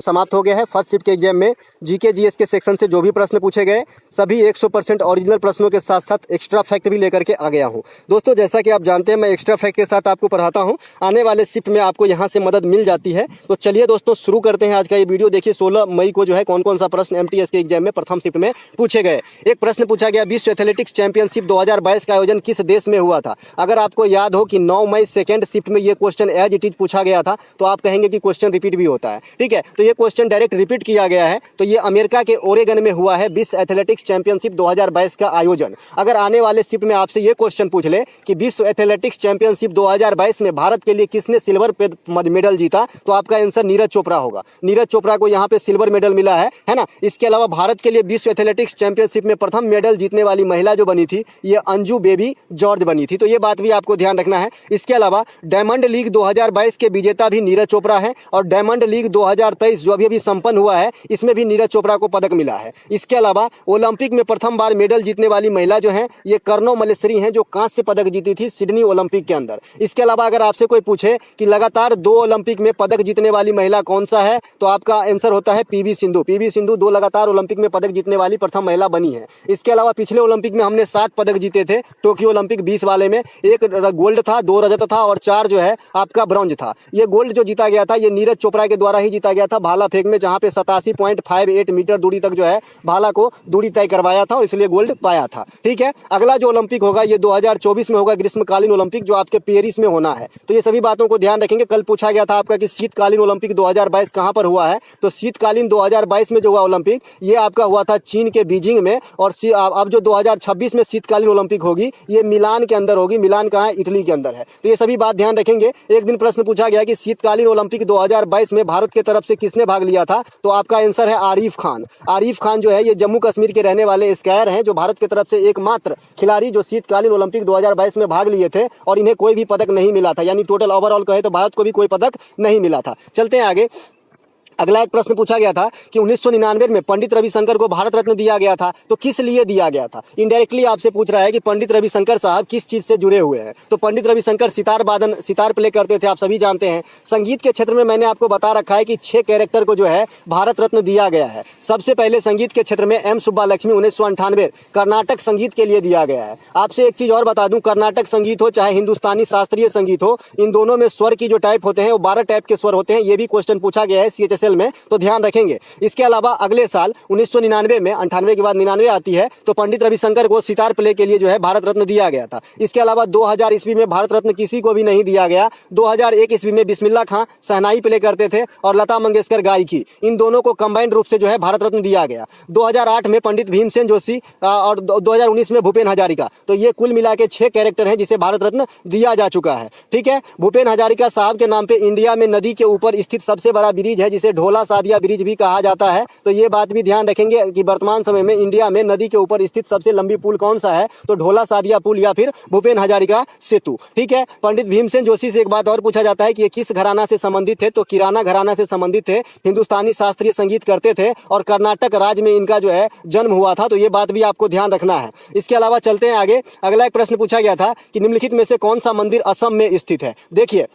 समाप्त हो गया है। फर्स्ट शिफ्ट के एग्जाम में जीके जीएस के सेक्शन से जो भी प्रश्न पूछे गए सभी 100% ओरिजिनल प्रश्नों के साथ साथ एक्स्ट्रा फैक्ट भी लेकर के आ गया हूं। दोस्तों जैसा कि आप जानते हैं मैं एक्स्ट्रा फैक्ट के साथ आपको पढ़ाता हूं, आने वाले शिफ्ट में आपको यहां से मदद मिल जाती है। तो चलिए दोस्तों शुरू करते हैं आज का ये वीडियो। देखिए 16 मई को जो है कौन कौन सा प्रश्न एमटीएस के एग्जाम में प्रथम शिफ्ट में पूछे गए। एक प्रश्न पूछा गया, विश्व एथलेटिक्स चैंपियनशिप 2022 का आयोजन किस देश में हुआ था। अगर आपको याद हो कि 9 मई सेकेंड शिफ्ट में ये क्वेश्चन एज इट इज पूछा गया था तो आप कहेंगे कि क्वेश्चन रिपीट भी होता है। ठीक है, तो ये क्वेश्चन डायरेक्ट रिपीट किया गया है। तो ये अमेरिका के ओरेगन में हुआ है विश्व एथलेटिक्स चैंपियनशिप 2022 का आयोजन। अगर आने वाले शिफ्ट में आपसे ये क्वेश्चन पूछ ले कि विश्व एथलेटिक्स चैंपियनशिप 2022 में भारत के लिए किसने सिल्वर मेडल जीता, तो आपका आंसर नीरज चोपड़ा होगा। नीरज चोपड़ा को यहाँ पे सिल्वर मेडल मिला है ना। इसके अलावा भारत के लिए विश्व एथलेटिक्स चैंपियनशिप में प्रथम मेडल जीतने वाली महिला जो बनी थी ये अंजू बेबी जॉर्ज बनी थी। तो ये बात भी आपको ध्यान रखना है। इसके अलावा डायमंड लीग 2022 के विजेता भी नीरज चोपड़ा है और डायमंड लीग 2023 जो अभी संपन्न हुआ है इसमें भी नीरज चोपड़ा को पदक मिला है। इसके अलावा ओलंपिक में प्रथम बार मेडल जीतने वाली महिला जो है ये कर्नो मलेश्वरी हैं जो कांस्य पदक जीती थी सिडनी ओलंपिक के अंदर। इसके अलावा अगर आपसे कोई पूछे कि लगातार 2 ओलंपिक में पदक जीतने वाली महिला कौन सा है तो आपका आंसर होता है पीवी सिंधु। पीवी सिंधु 2 लगातार ओलंपिक में पदक जीतने वाली प्रथम महिला बनी है। इसके अलावा पिछले ओलंपिक में हमने 7 पदक जीते थे। टोक्यो ओलंपिक 20 वाले में 1 गोल्ड था, 2 रजत था और 4 जो है आपका ब्रॉन्ज था। ये गोल्ड जो जीता गया था ये नीरज चोपड़ा के द्वारा ही जीता गया था भाला फेंक में, जहां पे 87.58 मीटर दूरी तक जो है भाला को दूरी तय करवाया था और इसलिए गोल्ड पाया था। ठीक है, अगला जो ओलंपिक होगा ये 2024 में होगा ग्रीष्मकालीन ओलंपिक जो आपके पेरिस में होना है। तो ये सभी बातों को ध्यान रखेंगे। कल पूछा गया था आपका कि शीतकालीन ओलंपिक 2022 कहां पर हुआ है, तो शीतकालीन 2022 में जो हुआ ओलंपिक ये आपका हुआ था चीन के बीजिंग में। और अब जो 2026 में शीतकालीन ओलंपिक होगी ये मिलान के अंदर होगी। मिलान कहाँ है? इटली के अंदर है। तो ये सभी बात ध्यान रखेंगे। एक दिन प्रश्न पूछा गया कि शीतकालीन ओलंपिक 2022 में भारत की तरफ से किसने भाग लिया था, तो आपका आंसर है आरिफ खान। आरिफ खान जो है ये जम्मू कश्मीर के रहने वाले स्कायर हैं जो भारत की तरफ से एकमात्र खिलाड़ी जो शीतकालीन ओलंपिक 2022 में भाग लिए थे और इन्हें कोई भी पदक नहीं मिला था। यानी टोटल ओवरऑल कहे तो भारत को भी कोई पदक नहीं मिला था। चलते हैं आगे। अगला एक प्रश्न पूछा गया था कि 1999 में पंडित रविशंकर को भारत रत्न दिया गया था, तो किस लिए दिया गया था। इनडायरेक्टली आपसे पूछ रहा है कि पंडित रविशंकर साहब किस चीज से जुड़े हुए हैं। तो पंडित रविशंकर सितार प्ले करते थे, आप सभी जानते हैं। संगीत के क्षेत्र में मैंने आपको बता रखा है कि 6 कैरेक्टर को जो है भारत रत्न दिया गया है। सबसे पहले संगीत के क्षेत्र में एम सुब्बालक्ष्मी 1998 कर्नाटक संगीत के लिए दिया गया है। आपसे एक चीज और बता दूं, कर्नाटक संगीत हो चाहे हिंदुस्तानी शास्त्रीय संगीत हो, इन दोनों में स्वर की जो टाइप होते हैं वो 12 टाइप के स्वर होते हैं। ये भी क्वेश्चन पूछा गया है CHSL में, तो ध्यान रखेंगे। इसके अलावा अगले साल 1999 में 98 के बाद 99 आती है तो पंडित रविशंकर को सितार प्ले के लिए जो है भारत रत्न दिया गया था। इसके अलावा 2000 ईस्वी में भारत रत्न किसी को भी नहीं दिया गया। 2001 ईस्वी में बिस्मिल्लाह खां शहनाई प्ले करते थे और लता मंगेशकर गायकी, इन दोनों को कंबाइंड रूप से जो है भारत रत्न दिया गया। 2008 में पंडित भीमसेन जोशी और 2019 में भूपेन हजारिका। तो ये कुल मिला के 6 कैरेक्टर हैं जिसे भारत रत्न दिया जा चुका है। ठीक है, भूपेन हजारिका साहब के नाम पे इंडिया में नदी के ऊपर स्थित सबसे बड़ा ब्रिज है जिसे ढोला सादिया ब्रिज भी कहा जाता है। तो ये बात भी ध्यान रखेंगे कि वर्तमान समय में इंडिया में नदी के ऊपर स्थित सबसे लंबी पुल कौन सा है, तो ढोला सादिया पुल या फिर भूपेन हजारिका सेतु। ठीक है, पंडित भीमसेन जोशी से एक बात और पूछा जाता है कि ये किस घराना से संबंधित थे, तो किराना घराना से संबंधित थे। हिंदुस्तानी शास्त्रीय संगीत करते थे और कर्नाटक राज्य में इनका जो है जन्म हुआ था। तो ये बात भी आपको ध्यान रखना है। इसके अलावा चलते हैं आगे। अगला एक प्रश्न पूछा गया था कि निम्नलिखित में से कौन सा मंदिर असम में स्थित है। देखिए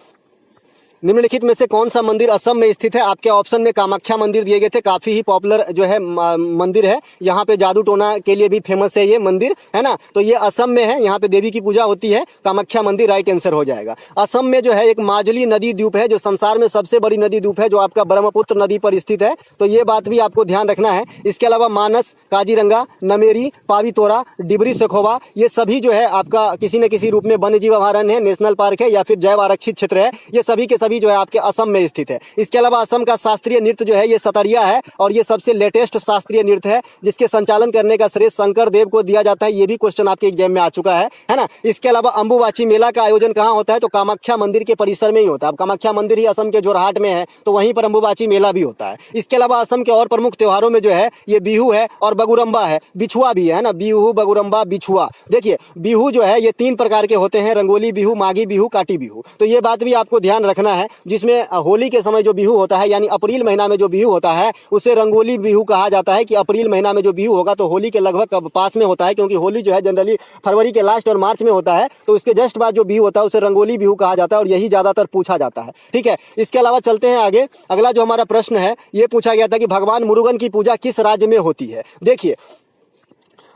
निम्नलिखित में से कौन सा मंदिर असम में स्थित है। आपके ऑप्शन में कामाख्या मंदिर दिए गए थे, काफी ही पॉपुलर जो है मंदिर है। यहाँ पे जादू टोना के लिए भी फेमस है ये मंदिर, है ना। तो ये असम में है, यहाँ पे देवी की पूजा होती है। कामाख्या मंदिर राइट आंसर हो जाएगा। असम में जो है एक माजुली नदी द्वीप है जो संसार में सबसे बड़ी नदी द्वीप है जो आपका ब्रह्मपुत्र नदी पर स्थित है। तो ये बात भी आपको ध्यान रखना है। इसके अलावा मानस, काजीरंगा, नमेरी, पावीतोरा, डिबरी सखोवा ये सभी जो है आपका किसी न किसी रूप में वन्य जीव अभयारण्य है, नेशनल पार्क है या फिर जैव आरक्षित क्षेत्र है। ये सभी के सभी जो है आपके असम में स्थित है। इसके अलावा असम का शास्त्रीय नृत्य जो है ये सतरिया है और ये सबसे लेटेस्ट शास्त्रीय नृत्य है जिसके संचालन करने का श्रेय शंकर देव को दिया जाता है। ये भी क्वेश्चन आपके एग्जाम में आ चुका है ना। इसके अलावा अंबुबाची मेला का आयोजन कहाँ होता है, तो कामाख्या मंदिर के परिसर में ही होता है। अब कामाख्या मंदिर ही असम के जोरहाट में है तो वहीं पर अंबुबाची मेला भी होता है। इसके अलावा असम के और प्रमुख त्योहारों में जो है ये बिहू है और बगुरम्बा है, बिछुआ भी है ना। बिहू, बगुरम्बा, बिछुआ। देखिए बिहू जो है ये 3 प्रकार के होते हैं, रंगोली बिहू, माघी बिहू, काटी बिहू। तो ये बात भी आपको ध्यान रखना है। है, जिसमें होली के समय जो बिहू होता है यानी अप्रैल महीना में जो बिहू होता है उसे रंगोली बिहू कहा जाता है। कि अप्रैल महीना में जो बिहू होगा तो होली के लगभग पास में होता है, क्योंकि होली जो है जनरली फरवरी के लास्ट और मार्च में होता है, तो उसके जस्ट बाद जो बिहू होता है उसे रंगोली बिहू कहा जाता है और यही ज्यादातर पूछा जाता है। ठीक है, इसके अलावा चलते हैं आगे। अगला जो हमारा प्रश्न है ये पूछा गया था कि भगवान मुरुगन की पूजा किस राज्य में होती है। देखिए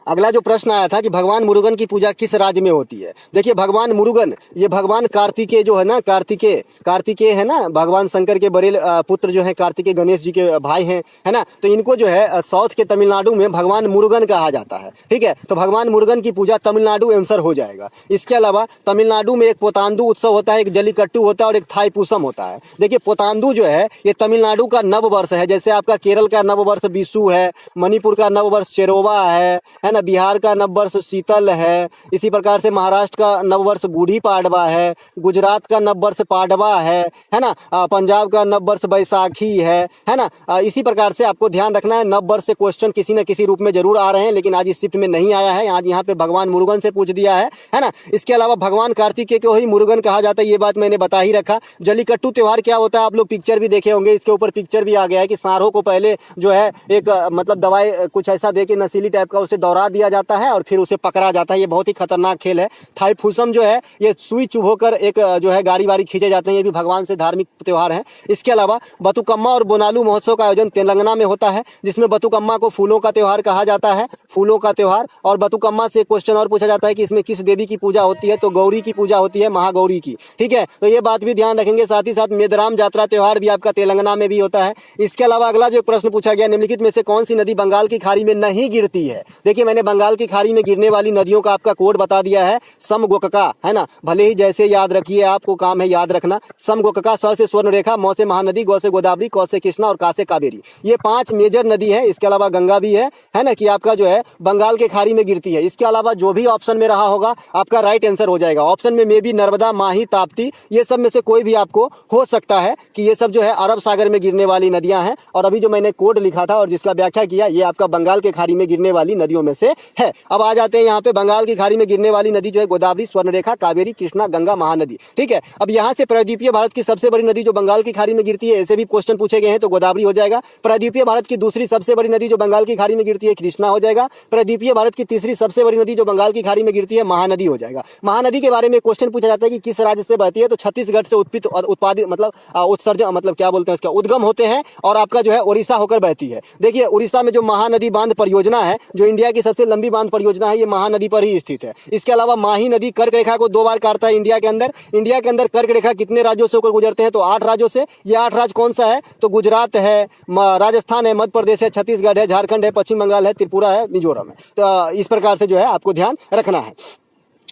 अगला जो प्रश्न आया था कि भगवान मुरुगन की पूजा किस राज्य में होती है। देखिए भगवान मुरुगन ये भगवान कार्तिकेय जो है ना, कार्तिकेय है ना, भगवान शंकर के बड़े पुत्र जो है कार्तिकेय गणेश जी के भाई हैं, है ना। तो इनको जो है साउथ के तमिलनाडु में भगवान मुरुगन कहा जाता है। ठीक है, तो भगवान मुरुगन की पूजा तमिलनाडु आंसर हो जाएगा। इसके अलावा तमिलनाडु में एक पोतांदु उत्सव होता है, एक जलीकट्टू होता है और एक थाईपुसम होता है। देखिए पोतांदु जो है ये तमिलनाडु का नव वर्ष है, जैसे आपका केरल का नव वर्ष विशु है, मणिपुर का नव वर्ष चेरोवा है ना, बिहार का नववर्ष शीतल है, इसी प्रकार से महाराष्ट्र का नववर्ष गुड़ी पाड़वा है, गुजरात का नववर्ष पाडवा है ना, पंजाब का नववर्ष बैसाखी है ना। इसी प्रकार से आपको ध्यान रखना है, नववर्ष से क्वेश्चन किसी न किसी रूप में जरूर आ रहे हैं, लेकिन आज इस शिफ्ट में नहीं आया है, आज यहाँ पे भगवान मुरुगन से पूछ दिया है ना। इसके अलावा भगवान कार्तिकेय को ही मुरुगन कहा जाता है, ये बात मैंने बता ही रखा। जलीकट्टू त्योहार क्या होता है आप लोग पिक्चर भी देखे होंगे, इसके ऊपर पिक्चर भी आ गया है कि सांडों को पहले जो है एक मतलब दवाई कुछ ऐसा दे के नशीली टाइप का उसे दौड़ा दिया जाता है और फिर उसे पकड़ा जाता है। ये बहुत ही खतरनाक खेल है। थाईपुसम जो है ये सुई चुभोकर एक जो है गाड़ी वाड़ी खींचे जाते हैं, ये भी भगवान से धार्मिक त्योहार है। इसके अलावा बतुकम्मा और बोनालू महोत्सव का आयोजन तेलंगाना में होता है, जिसमें बतुकम्मा को फूलों का त्योहार कहा जाता है, फूलों का त्योहार। और बतुकम्मा से क्वेश्चन और पूछा जाता है कि इसमें किस देवी की पूजा होती है, तो गौरी की पूजा होती है, महागौरी की। ठीक है, तो ये बात भी ध्यान रखेंगे। साथ ही साथ मेदराम जात्रा त्योहार भी आपका तेलंगाना में भी होता है। इसके अलावा अगला जो प्रश्न पूछा गया, निम्नलिखित में से कौन सी नदी बंगाल की खाड़ी में नहीं गिरती है। देखिए मैंने बंगाल की खाड़ी में गिरने वाली नदियों का आपका कोड बता दिया है, समगोकका, है ना। भले ही जैसे याद रखिए, आपको काम है याद रखना। समगोकका, स से स्वर्ण रेखा, मौ से महानदी, गौ से गोदावरी, कौ से कृष्णा और का से कावेरी, ये 5 मेजर नदी है। इसके अलावा गंगा भी है ना, कि आपका जो है बंगाल के खाड़ी में गिरती है। इसके अलावा जो भी ऑप्शन में रहा होगा आपका राइट आंसर हो जाएगा। ऑप्शन में मे भी नर्मदा, माही, ताप्ती, ये सब में से कोई भी आपको हो सकता है कि ये सब जो है अरब सागर में गिरने वाली नदियां हैं। और अभी जो मैंने कोड लिखा था और जिसका व्याख्या किया, ये आपका बंगाल के खाड़ी में गिरने वाली नदियों में से है। अब आ जाते हैं यहाँ पे, बंगाल की खाड़ी में गिरने वाली नदी जो है गोदावरी, स्वर्णरेखा, कावेरी, कृष्णा, गंगा, महानदी। ठीक है, अब यहाँ से प्रायद्वीपीय भारत की सबसे बड़ी नदी जो बंगाल की खाड़ी में गिरती है, ऐसे भी क्वेश्चन पूछे गए हैं, तो गोदावरी हो जाएगा। प्रायद्वीपीय भारत की दूसरी सबसे बड़ी नदी जो बंगाल की खाड़ी में गिरती है, कृष्णा हो जाएगा। प्रायद्वीपीय भारत की तीसरी सबसे बड़ी नदी जो बंगाल की खाड़ी में गिरती है, महानदी हो जाएगा। महानदी के बारे में क्वेश्चन पूछा जाता है कि किस राज्य से बहती है, तो छत्तीसगढ़ से उत्पादित मतलब उत्सर्जन मतलब क्या बोलते हैं उसका उद्गम होते हैं और आपका जो है उड़ीसा होकर बहती है। देखिए उड़ीसा में जो महानदी बांध परियोजना है, जो इंडिया की सबसे लंबी बांध परियोजना है, ये महानदी पर ही स्थित है। इसके अलावा माही नदी कर्क रेखा को 2 बार काटता है इंडिया के अंदर। इंडिया के अंदर कर्क रेखा कितने राज्यों से होकर गुजरते हैं, तो 8 राज्यों से। ये 8 राज्य कौन सा है, तो गुजरात है, राजस्थान है, मध्य प्रदेश है, छत्तीसगढ़ है, झारखंड है, पश्चिम बंगाल है, त्रिपुरा है, मिजोरम है। तो इस प्रकार से जो है आपको ध्यान रखना है।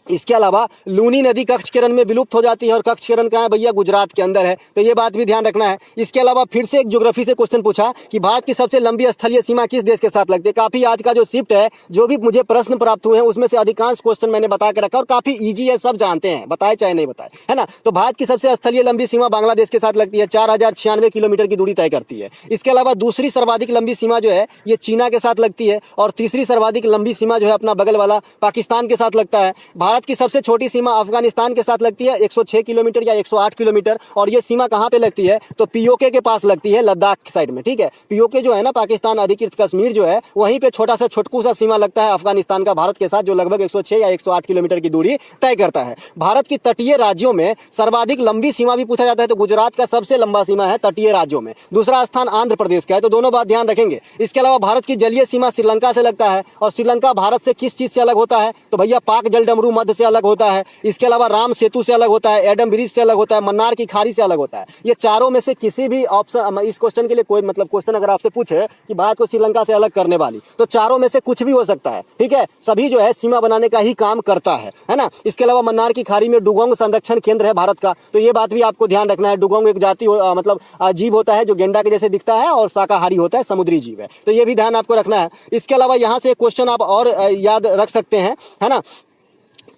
इसके अलावा लूनी नदी कक्षकिरण में विलुप्त हो जाती है और कक्षकिरण कहाँ है भैया, गुजरात के अंदर है, तो ये बात भी ध्यान रखना है। इसके अलावा फिर से एक ज्योग्राफी से क्वेश्चन पूछा कि भारत की सबसे लंबी स्थलीय सीमा किस देश के साथ लगती है। काफी आज का जो शिफ्ट है, जो भी मुझे प्रश्न प्राप्त हुए हैं उसमें से अधिकांश क्वेश्चन मैंने बता के रखा और काफी ईजी है, सब जानते हैं, बताए चाहे नहीं बताए, है ना। तो भारत की सबसे स्थलीय लंबी सीमा बांग्लादेश के साथ लगती है, 4096 किलोमीटर की दूरी तय करती है। इसके अलावा दूसरी सर्वाधिक लंबी सीमा जो है ये चीना के साथ लगती है और तीसरी सर्वाधिक लंबी सीमा जो है अपना बगल वाला पाकिस्तान के साथ लगता है। भारत की सबसे छोटी सीमा अफगानिस्तान के साथ लगती है, 106 किलोमीटर या 108 किलोमीटर। और ये सीमा कहां पे लगती है, तो पीओके के पास लगती है, लद्दाख की साइड में। ठीक है, पीओके जो है ना, पाकिस्तान अधिकृत कश्मीर जो है, वहीं पे छोटा सा छोटकू सा सीमा लगता है अफगानिस्तान का भारत के साथ, जो लगभग 106 या 108 किलोमीटर की दूरी तय करता है। भारत की तटीय राज्यों में सर्वाधिक लंबी सीमा भी पूछा जाता है, तो गुजरात का सबसे लंबा सीमा है तटीय राज्यों में। दूसरा स्थान आंध्र प्रदेश का है, तो दोनों बात ध्यान रखेंगे। इसके अलावा भारत की जलीय सीमा श्रीलंका से लगता है और श्रीलंका भारत से किस चीज से अलग होता है, तो भैया पाक जलडमरू मध्य से अलग होता है। इसके अलावा राम सेतु से अलग होता है, एडम ब्रिज से अलग होता है, मन्नार की खाड़ी से अलग होता है। ये चारों में से किसी भी ऑप्शन, इस क्वेश्चन के लिए कोई मतलब क्वेश्चन अगर आपसे पूछे कि भारत को श्रीलंका से अलग करने वाली, तो चारों में से कुछ भी हो सकता है। ठीक है, सभी जो है सीमा बनाने का ही काम करता है ना। इसके अलावा मन्नार की खाड़ी में डुगोंग संरक्षण केंद्र है भारत का, तो ये बात भी आपको ध्यान रखना है। डुगोंग एक जाति मतलब जीव होता है जो गेंडा के जैसे दिखता है और शाकाहारी होता है, समुद्री जीव है, तो ये भी ध्यान आपको रखना है। इसके अलावा यहाँ से क्वेश्चन आप और याद रख सकते हैं, है ना।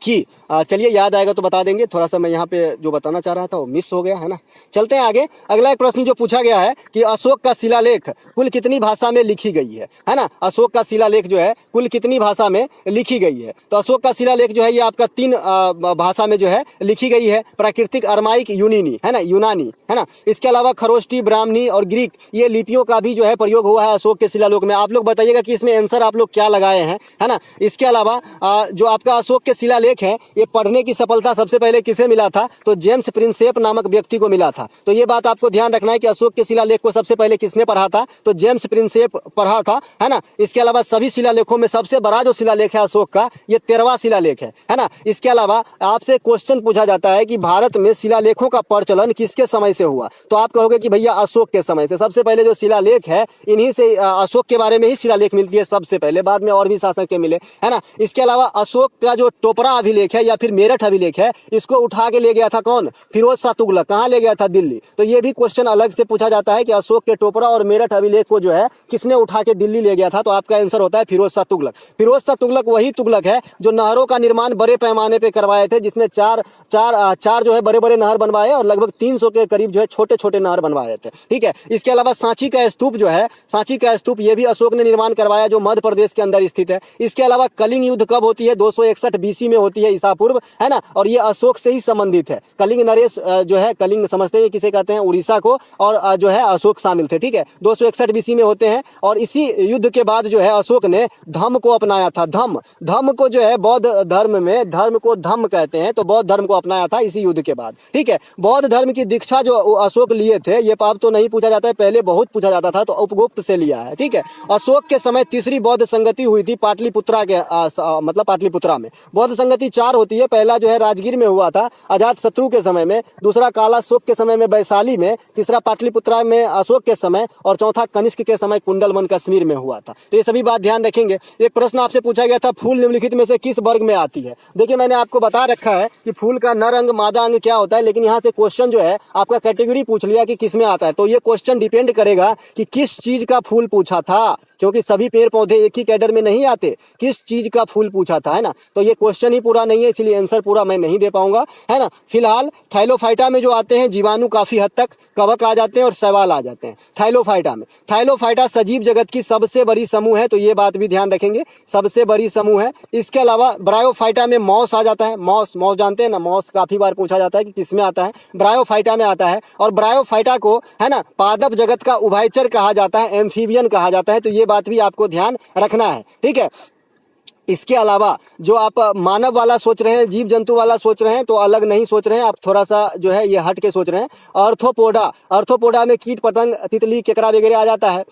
की। चलिए याद आएगा तो बता देंगे। थोड़ा सा मैं यहाँ पे जो बताना चाह रहा था वो मिस हो गया है ना। चलते हैं आगे। अगला एक प्रश्न जो पूछा गया है कि अशोक का शिलालेख कुल कितनी भाषा में लिखी गई है ना। अशोक का शिलालेख जो है कुल कितनी भाषा में लिखी गई है। तो अशोक का शिलालेख जो है ये आपका 3 भाषा में जो है लिखी गई है। प्राकृतिक, अरमाइक, यूनानी है ना, यूनानी है ना। इसके अलावा खरोष्टी, ब्राह्मणी और ग्रीक ये लिपियों का भी जो है प्रयोग हुआ है अशोक के शिलालेख में। आप लोग बताइएगा कि इसमें आंसर आप लोग क्या लगाए हैं, है ना। इसके अलावा जो आपका अशोक के शिलालेख है ये पढ़ने की सफलता सबसे पहले किसे मिला था, तो जेम्स प्रिंसेप नामक व्यक्ति को मिला था। तो ये बात आपको ध्यान रखना है कि अशोक के शिलालेख को सबसे पहले किसने पढ़ा था, तो जेम्स प्रिंसेप पढ़ा था, है ना। इसके अलावा सभी शिलालेखों में सबसे बड़ा जो शिलालेख है अशोक का ये 13वां शिलालेख है ना। इसके अलावा आपसे क्वेश्चन पूछा जाता है कि भारत में शिलालेखों का प्रचलन किसके समय से हुआ, तो आप कहोगे कि भैया अशोक के समय से। सबसे पहले जो शिलालेख है इन्हीं से अशोक के बारे में ही शिलालेख मिलती है सबसे पहले, बाद में और भी शासक के मिले, है ना। इसके अलावा अशोक का जो टोपरा अभिलेख है या फिर मेरठ अभिलेख है इसको उठा के ले गया था कौन, फिरोज शाह तुगलक। कहाँ ले गया था, दिल्ली। तो ये भी क्वेश्चन अलग से पूछा जाता है कि अशोक के टोपरा और मेरठ अभिलेख को जो है किसने उठा के दिल्ली ले गया था, तो आपका आंसर होता है फिरोज शाह तुगलक। फिरोज शाह तुगलक वही तुगलक है जो नहरों का निर्माण बड़े पैमाने पे करवाए थे, जिसमें चार जो है बड़े बड़े नहर बनवाए और लगभग 300 के करीब जो है छोटे छोटे नहर बनवाए थे, ठीक है। इसके अलावा सांची का स्तूप जो है, सांची का स्तूप ये भी अशोक ने निर्माण करवाया जो मध्य प्रदेश के अंदर स्थित है। इसके अलावा कलिंग युद्ध कब होती है, 261 BC में होती है ईसा पूर्व, है ना। और ये अशोक से ही संबंधित है। कलिंग नरेश जो है, कलिंग समझते हैं किसे कहते हैं, उड़ीसा को, और जो है अशोक शामिल थे, ठीक है। 261 BC में होते हैं। और इसी युद्ध के बाद जो है अशोक ने धम्म को अपनाया था। धम्म को जो है बौद्ध धर्म में, धर्म को धम्म कहते हैं, तो बौद्ध धर्म को अपनाया था इसी युद्ध के बाद, ठीक है। बौद्ध धर्म की दीक्षा जो अशोक लिए थे ये अब तो नहीं पूछा जाता है, पहले बहुत पूछा जाता था, तो उपगुप्त से लिया है, ठीक है। अशोक के समय तीसरी बौद्ध संगति हुई थी पाटलिपुत्रा के मतलब पाटलिपुत्रा में। बौद्ध संगति 4 होती है। पहला जो है राजगीर में हुआ था अजात शत्रु के समय में, दूसरा कालाशोक के समय में वैशाली में, तीसरा पाटलिपुत्रा में अशोक के समय, और चौथा कनिष्क के समय कुंडलवन कश्मीर में हुआ था। तो ये सभी बात ध्यान रखेंगे। एक प्रश्न आपसे पूछा गया था फूल निम्नलिखित में से किस वर्ग में आती है। देखिए मैंने आपको बता रखा है कि फूल का नर अंग मादा अंग क्या होता है, लेकिन यहाँ से क्वेश्चन जो है आपका कैटेगरी पूछ लिया कि किस में आता है। तो ये क्वेश्चन डिपेंड करेगा कि किस चीज का फूल पूछा था, क्योंकि सभी पेड़ पौधे एक ही कैडर में नहीं आते। किस चीज का फूल पूछा था, है ना। तो ये क्वेश्चन ही पूरा नहीं है, इसलिए आंसर पूरा मैं नहीं दे पाऊंगा, है ना। फिलहाल थाइलोफाइटा में जो आते हैं जीवाणु काफी हद तक, कवक आ जाते हैं और शैवाल आ जाते हैं थाइलोफाइटा में। थाइलोफाइटा सजीव जगत की सबसे बड़ी समूह है, तो ये बात भी ध्यान रखेंगे, सबसे बड़ी समूह है। इसके अलावा ब्रायोफाइटा में मॉस आ जाता है। मॉस जानते हैं ना, मॉस काफी बार पूछा जाता है कि किसमें आता है, ब्रायोफाइटा में आता है। और ब्रायोफाइटा को, है ना, पादप जगत का उभयचर कहा जाता है, एम्फीबियन कहा जाता है। तो ये बात भी आपको ध्यान रखना है, ठीक है। इसके अलावा जो आप मानव वाला सोच रहे हैं, जीव जंतु वाला सोच रहे हैं, तो अलग नहीं सोच रहे हैं आप, थोड़ा सा जो है ये हट के सोच रहे हैं। अर्थोपोडा में कीट पतंग तितली केकड़ा वगैरह आ जाता है।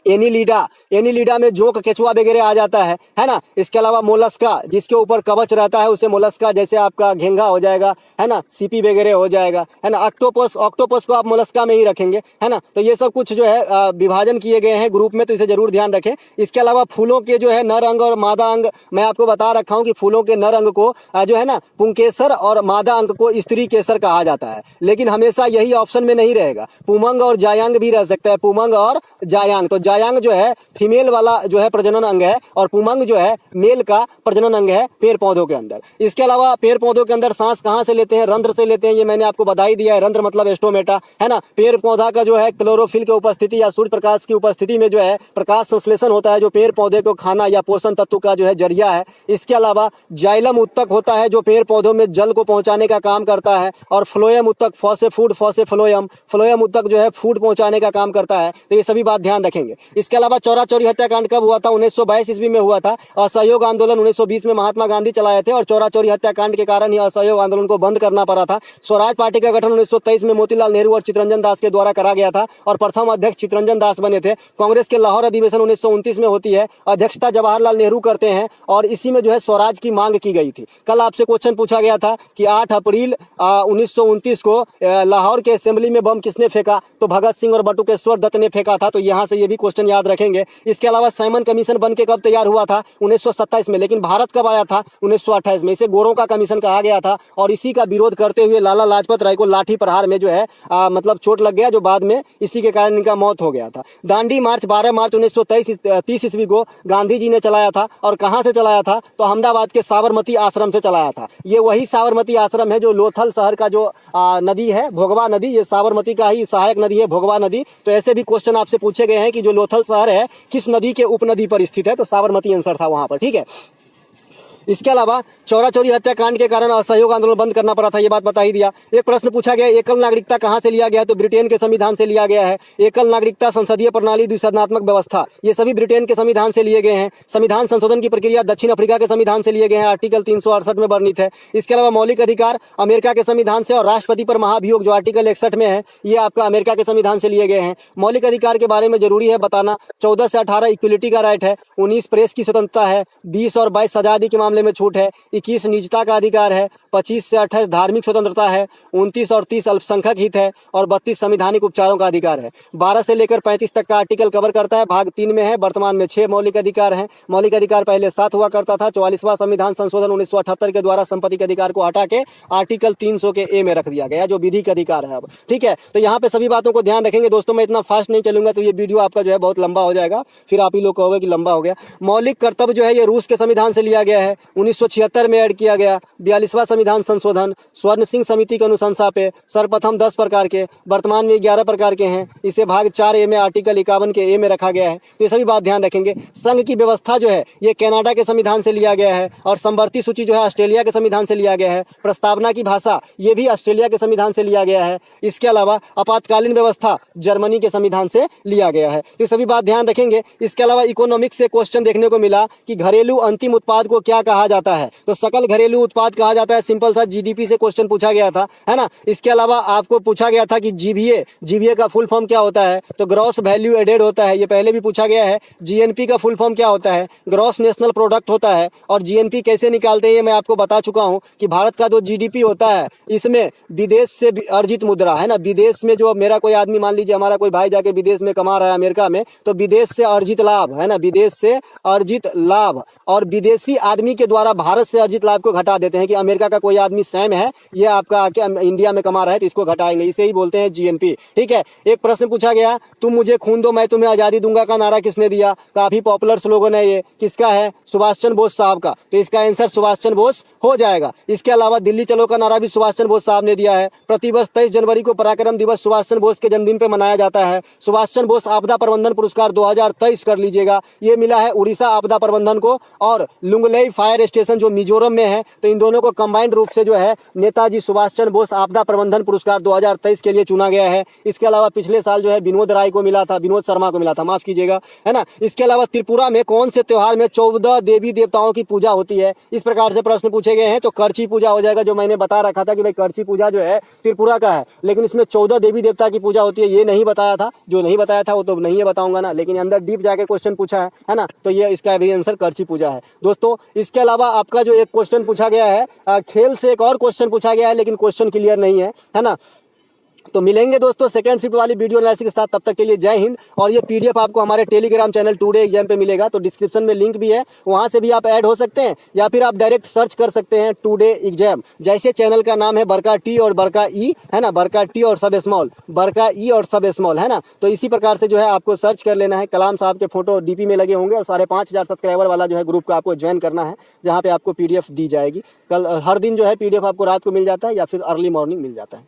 एनीलिडा में जोंक केचुआ वगैरह आ जाता है ना। इसके अलावा मोलस्का जिसके ऊपर कवच रहता है उसे मोलस्का, जैसे आपका घेंगा हो जाएगा, है ना, सीपी वगैरह हो जाएगा, है ना। ऑक्टोपस को आप मोलस्का में ही रखेंगे, है ना। तो ये सब कुछ जो है विभाजन किए गए हैं ग्रुप में, तो इसे जरूर ध्यान रखें। इसके अलावा फूलों के जो है नर अंग और मादा अंग मैं आपको बता रखा हूँ कि फूलों के नर अंग को जो है ना पुंकेसर और मादा अंग को स्त्री केसर कहा जाता है। लेकिन हमेशा यही ऑप्शन में नहीं रहेगा, पुमंग और जायांग भी रह सकता है, पुमंग और जायांग। तो जायांग जो है फीमेल वाला जो है प्रजनन अंग है, और पुमंग जो है मेल का प्रजनन अंग है पेड़ पौधों के अंदर। इसके अलावा पेड़ पौधों के अंदर सांस कहाँ से लेते हैं, रंध्र से लेते हैं, ये मैंने आपको बता ही दिया है। रंध्र मतलब एस्टोमेटा, है ना। पेड़ पौधा का जो है क्लोरोफिल की उपस्थिति या सूर्य प्रकाश की उपस्थिति में जो है प्रकाश संश्लेषण होता है, जो पेड़ पौधे को खाना या पोषण तत्व का जो है जरिया है। इसके अलावा जाइलम उत्तक होता है जो पेड़ पौधों में जल को पहुंचाने का काम करता है, और फ्लोएम उत्तक, फॉसे फ्लोएम उत्तक जो है फूड पहुंचाने का काम करता है। तो ये सभी बात ध्यान रखेंगे। इसके अलावा चौरा चौरी हत्याकांड कब हुआ था, 1922 ईस्वी में हुआ था। असहयोग आंदोलन 1920 में महात्मा गांधी चलाए थे, और चौरा चौरी हत्याकांड के कारण ही असहयोग आंदोलन को बंद करना पड़ा था। स्वराज पार्टी का गठन 1923 में मोतीलाल नेहरू और चितरंजन दास के द्वारा करा गया था, और प्रथम अध्यक्ष चितरंजन दास बने थे। कांग्रेस के लाहौर अधिवेशन 1929 में होती है, अध्यक्षता जवाहरलाल नेहरू करते हैं, और इसी में जो है स्वराज की मांग की गई थी। कल आपसे क्वेश्चन पूछा गया था कि 8 अप्रैल 1929 को लाहौर के असेंबली में बम किसने फेंका, तो भगत सिंह और बटुकेश्वर दत्त ने फेंका था। तो यहाँ से ये भी क्वेश्चन याद रखेंगे। इसके अलावा साइमन कमीशन बन के कब तैयार हुआ था? 1927 में। लेकिन भारत कब आया था? 1928 में। इसे गोरों का कमीशन कहा गया था और इसी का विरोध करते हुए लाला लाजपत राय को लाठी प्रहार में जो है मतलब चोट लग गया, जो बाद में इसी के कारण इनका मौत हो गया था। दांडी मार्च 12 मार्च 1930 ईस्वी को गांधी जी ने चलाया था और कहां से चलाया था? तो अहमदाबाद के साबरमती आश्रम से चलाया था। ये वही साबरमती आश्रम है जो लोथल शहर का जो नदी है भोगवा नदी, ये साबरमती का ही सहायक नदी है भोगवा नदी। तो ऐसे भी क्वेश्चन आपसे पूछे गए हैं कि जो लोथल शहर है किस नदी के उपनदी पर स्थित है? तो साबरमती आंसर था वहां पर। ठीक है। इसके अलावा चौरा चौरी हत्याकांड के कारण असहयोग आंदोलन बंद करना पड़ा था, ये बात बता ही दिया। एक प्रश्न पूछा गया, एकल नागरिकता कहां से लिया गया है? तो ब्रिटेन के संविधान से लिया गया है। एकल नागरिकता, संसदीय प्रणाली, द्विसदनात्मक व्यवस्था, ये सभी ब्रिटेन के संविधान से लिए गए हैं। संविधान संशोधन की प्रक्रिया दक्षिण अफ्रीका के संविधान से लिए गए हैं, आर्टिकल 368 में वर्णित है। इसके अलावा मौलिक अधिकार अमेरिका के संविधान से और राष्ट्रपति पर महाभियोग जो आर्टिकल 61 में है, ये आपका अमेरिका के संविधान से लिए गए हैं। मौलिक अधिकार के बारे में जरूरी है बताना, 14 से 18 इक्वलिटी का राइट है, 19 प्रेस की स्वतंत्रता है, 20 और 22 आजादी के मामले में छूट है, 21 निजता का अधिकार है, 25 से 28 धार्मिक स्वतंत्रता है, 29 और 30 अल्पसंख्यक हित है और 32 संवैधानिक उपचारों का अधिकार है। 12 से लेकर 35 तक का आर्टिकल कवर करता है। भाग 3 में है। वर्तमान में 6 मौलिक अधिकार हैं। मौलिक अधिकार पहले 7 हुआ करता था। 44वां संविधान संशोधन 1978 के द्वारा संपत्ति के अधिकार को हटा के आर्टिकल 300 के ए में रख दिया गया, जो विधिक अधिकार है अब। ठीक है। तो यहाँ पे सभी बातों को ध्यान रखेंगे दोस्तों। मैं इतना फास्ट नहीं चलूंगा तो ये वीडियो आपका जो है बहुत लंबा हो जाएगा, फिर आप ही लोग कहोगे कि लंबा हो गया। मौलिक कर्तव्य जो है ये रूस के संविधान से लिया गया है, 1976 में ऐड किया गया। 42वां संविधान संशोधन स्वर्ण सिंह समिति की अनुशंसा पे सर्वप्रथम 10 प्रकार के, वर्तमान में 11 प्रकार के हैं। इसे भाग 4 ए में आर्टिकल 51 के ए में रखा गया है। तो ये सभी बात ध्यान रखेंगे। संघ की व्यवस्था जो है ये कनाडा के संविधान से लिया गया है और समवर्ती सूची जो है ऑस्ट्रेलिया के संविधान से लिया गया है। प्रस्तावना की भाषा ये भी ऑस्ट्रेलिया के संविधान से लिया गया है। इसके अलावा आपातकालीन व्यवस्था जर्मनी के संविधान से लिया गया है। तो ये सभी बात ध्यान रखेंगे। इसके अलावा इकोनॉमिक्स से क्वेश्चन देखने को मिला कि घरेलू अंतिम उत्पाद को क्या कहा जाता है? तो सकल घरेलू उत्पाद कहा जाता है। सिंपल सा जीडीपी से क्वेश्चन पूछा गया था, है ना। इसके अलावा आपको पूछा गया था कि जीवीए का फुल फॉर्म क्या होता है? तो ग्रॉस वैल्यू एडेड होता है, ये पहले भी पूछा गया है। जीएनपी का फुल फॉर्म क्या होता है? ग्रॉस नेशनल प्रोडक्ट होता है। और जीएनपी कैसे निकालते हैं ये मैं आपको बता चुका हूं कि भारत का जो जीडीपी होता है इसमें विदेश से अर्जित मुद्रा, है ना, विदेश में जो मेरा कोई आदमी, मान लीजिए हमारा कोई भाई जाके विदेश में कमा रहा है अमेरिका में, तो विदेश से अर्जित लाभ, है ना, विदेश से अर्जित लाभ और विदेशी आदमी के द्वारा भारत से अर्जित लाभ को घटा देते हैं कि अमेरिका का कोई आदमी सैम है, ये आपका आके इंडिया में कमा रहा है तो इसको घटाएंगे, इसे ही बोलते हैं जीएनपी। ठीक है। एक प्रश्न पूछा गया, तुम मुझे खून दो मैं तुम्हें आजादी दूंगा का नारा किसने दिया? काफी पॉपुलर स्लोगन है ये, किसका है? सुभाष चंद्र बोस साहब का। तो इसका आंसर सुभाष चंद्र बोस हो जाएगा। इसके अलावा दिल्ली चलो का नारा भी सुभाष चंद्र बोस साहब ने दिया है। प्रतिवर्ष 23 जनवरी को पराक्रम दिवस सुभाष चंद्र बोस के जन्मदिन पे मनाया जाता है। सुभाष चंद्र बोस आपदा प्रबंधन पुरस्कार 2023 कर लीजिएगा, ये मिला है उड़ीसा आपदा प्रबंधन को और लुंगलेई फायर स्टेशन जो मिजोरम में है। तो इन दोनों को कंबाइंड रूप से जो है नेताजी सुभाष चंद्र बोस आपदा प्रबंधन पुरस्कार 2023 के लिए चुना गया है। इसके अलावा पिछले साल जो है विनोद राय को मिला था, विनोद शर्मा को मिला था, माफ कीजिएगा, है ना। इसके अलावा त्रिपुरा में कौन से त्योहार में 14 देवी देवताओं की पूजा होती है? इस प्रकार से प्रश्न पूछे गए हैं। तो करची पूजा हो जाएगा, जो मैंने बता रखा था कि भाई करची पूजा जो है त्रिपुरा का है, लेकिन इसमें 14 देवी देवता की पूजा होती है, ये नहीं बताया था। जो नहीं बताया था वो तो नहीं है बताऊंगा ना, लेकिन अंदर डीप जाके क्वेश्चन पूछा है ना, तो ये इसका भी आंसर करची पूजा है दोस्तों। इसके अलावा आपका जो एक क्वेश्चन पूछा गया है खेल से, एक और क्वेश्चन पूछा गया है लेकिन क्वेश्चन क्लियर नहीं है ना। तो मिलेंगे दोस्तों सेकंड शिफ्ट वाली वीडियो एनालिसिस के साथ, तब तक के लिए जय हिंद। और ये पीडीएफ आपको हमारे टेलीग्राम चैनल टुडे एग्जाम पे मिलेगा, तो डिस्क्रिप्शन में लिंक भी है, वहां से भी आप ऐड हो सकते हैं या फिर आप डायरेक्ट सर्च कर सकते हैं टुडे एग्जाम। जैसे चैनल का नाम है बरका टी और बरका ई, है ना, बरका टी और सब स्मॉल, बरका ई और सब स्मॉल, है ना। तो इसी प्रकार से जो है आपको सर्च कर लेना है। कलाम साहब के फोटो डीपी में लगे होंगे और 5,500 सब्सक्राइबर वाला जो है ग्रुप को आपको ज्वाइन करना है, जहाँ पे आपको पीडीएफ दी जाएगी। कल हर दिन जो है पीडीएफ आपको रात को मिल जाता है या फिर अर्ली मॉर्निंग मिल जाता है।